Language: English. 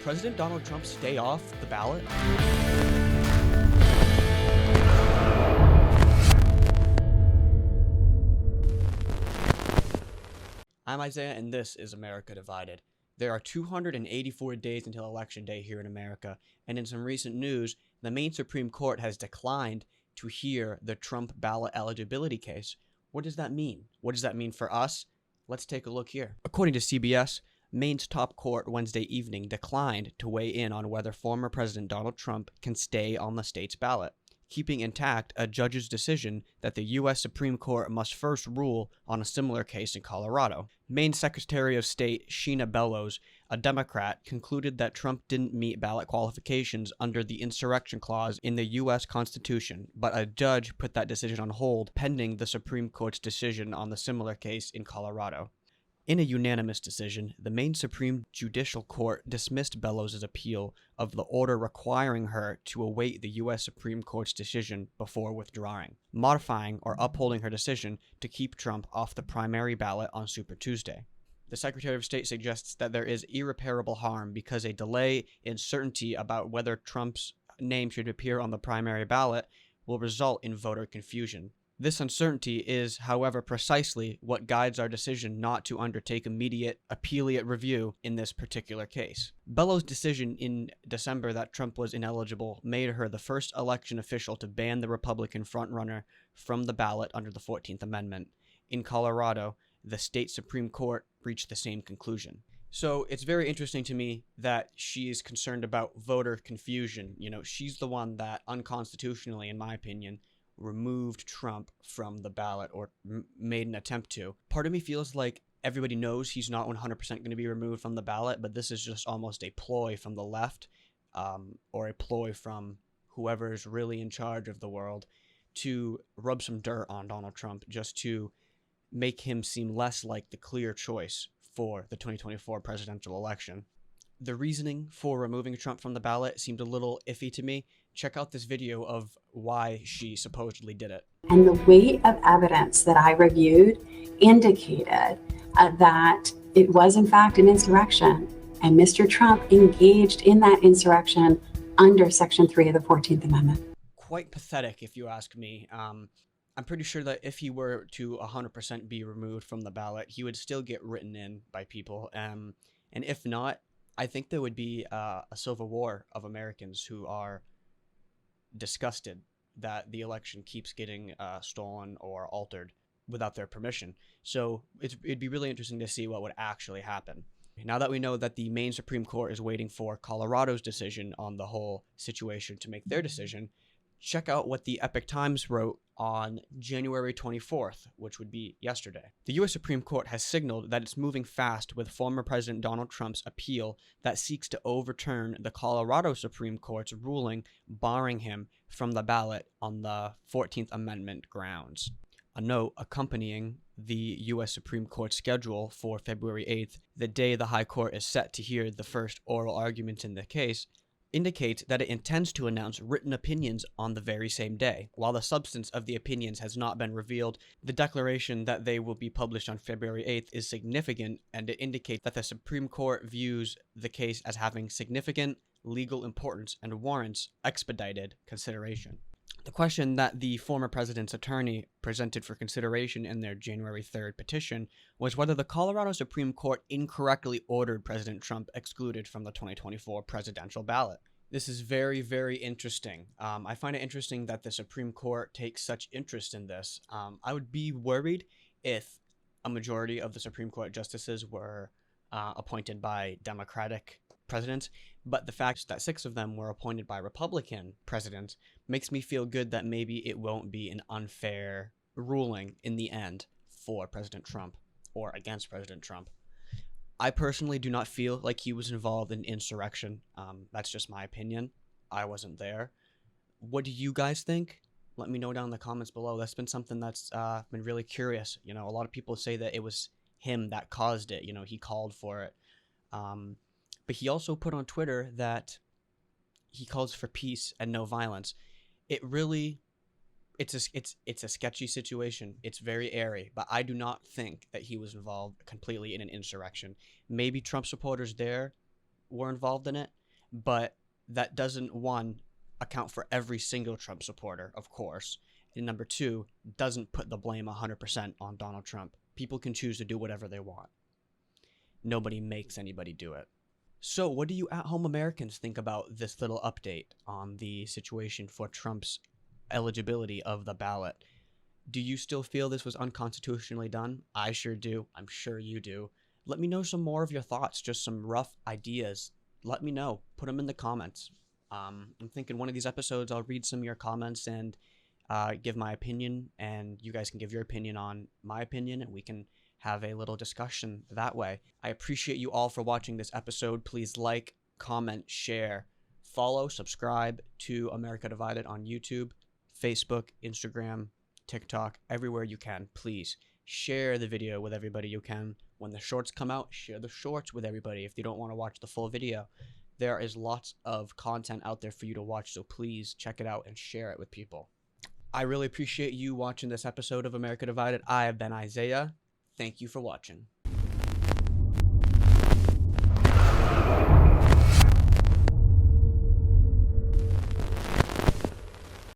President Donald Trump stay off the ballot? I'm Isaiah, and this is America Divided. There are 284 days until Election Day here in America, and in some recent news, the Maine Supreme Court has declined to hear the Trump ballot eligibility case. What does that mean? What does that mean for us? Let's take a look here. According to CBS, Maine's top court Wednesday evening declined to weigh in on whether former President Donald Trump can stay on the state's ballot, keeping intact a judge's decision that the U.S. Supreme Court must first rule on a similar case in Colorado. Maine Secretary of State Sheena Bellows, a Democrat, concluded that Trump didn't meet ballot qualifications under the insurrection clause in the U.S. Constitution, but a judge put that decision on hold pending the Supreme Court's decision on the similar case in Colorado. In a unanimous decision, the Maine Supreme Judicial Court dismissed Bellows' appeal of the order requiring her to await the U.S. Supreme Court's decision before withdrawing, modifying or upholding her decision to keep Trump off the primary ballot on Super Tuesday. The Secretary of State suggests that there is irreparable harm because a delay in certainty about whether Trump's name should appear on the primary ballot will result in voter confusion. This uncertainty is, however, precisely what guides our decision not to undertake immediate appellate review in this particular case. Bellows' decision in December that Trump was ineligible made her the first election official to ban the Republican frontrunner from the ballot under the 14th Amendment. In Colorado, the state Supreme Court reached the same conclusion. So it's very interesting to me that she's concerned about voter confusion. She's the one that unconstitutionally, in my opinion, removed Trump from the ballot or made an attempt to. Part of me feels like everybody knows he's not 100% going to be removed from the ballot, but this is just almost a ploy from the left or a ploy from whoever is really in charge of the world to rub some dirt on Donald Trump just to make him seem less like the clear choice for the 2024 presidential election. The reasoning for removing Trump from the ballot seemed a little iffy to me. Check out this video of why she supposedly did it. And the weight of evidence that I reviewed indicated that it was in fact an insurrection, and Mr. Trump engaged in that insurrection under Section 3 of the 14th Amendment. Quite pathetic, if you ask me. I'm pretty sure that if he were to 100% be removed from the ballot, he would still get written in by people. And if not, I think there would be a civil war of Americans who are disgusted that the election keeps getting stolen or altered without their permission. So it'd be really interesting to see what would actually happen. Now that we know that the Maine Supreme Court is waiting for Colorado's decision on the whole situation to make their decision, check out what the Epoch Times wrote on January 24th, which would be yesterday. The U.S. Supreme Court has signaled that it's moving fast with former President Donald Trump's appeal that seeks to overturn the Colorado Supreme Court's ruling barring him from the ballot on the 14th Amendment grounds. A note accompanying the U.S. Supreme Court schedule for February 8th, the day the High Court is set to hear the first oral argument in the case, indicates that it intends to announce written opinions on the very same day. While the substance of the opinions has not been revealed, the declaration that they will be published on February 8th is significant, and it indicates that the Supreme Court views the case as having significant legal importance and warrants expedited consideration. The question that the former president's attorney presented for consideration in their January 3rd petition was whether the Colorado Supreme Court incorrectly ordered President Trump excluded from the 2024 presidential ballot. This is very, very interesting. I find it interesting that the Supreme Court takes such interest in this. I would be worried if a majority of the Supreme Court justices were appointed by Democratic presidents, but the fact that 6 of them were appointed by Republican presidents makes me feel good that maybe it won't be an unfair ruling in the end for President Trump or against President Trump. I personally do not feel like he was involved in insurrection. That's just my opinion. I wasn't there. What do you guys think? Let me know down in the comments below. That's been something that's been really curious. A lot of people say that it was him that caused it. He called for it. But he also put on Twitter that he calls for peace and no violence. It's a sketchy situation. It's very airy, but I do not think that he was involved completely in an insurrection. Maybe Trump supporters there were involved in it, but that doesn't, one, account for every single Trump supporter, of course, and number two, doesn't put the blame 100% on Donald Trump. People can choose to do whatever they want. Nobody makes anybody do it. So what do you at-home Americans think about this little update on the situation for Trump's eligibility of the ballot? Do you still feel this was unconstitutionally done? I sure do. I'm sure you do. Let me know some more of your thoughts, just some rough ideas. Let me know. Put them in the comments. I'm thinking one of these episodes I'll read some of your comments and give my opinion, and you guys can give your opinion on my opinion, and we can have a little discussion that way. I appreciate you all for watching this episode. Please like, comment, share, follow, subscribe to America Divided on YouTube, Facebook, Instagram, TikTok, everywhere you can. Please share the video with everybody you can. When the shorts come out, share the shorts with everybody if you don't want to watch the full video. There is lots of content out there for you to watch, so please check it out and share it with people. I really appreciate you watching this episode of America Divided. I have been Isaiah. Thank you for watching.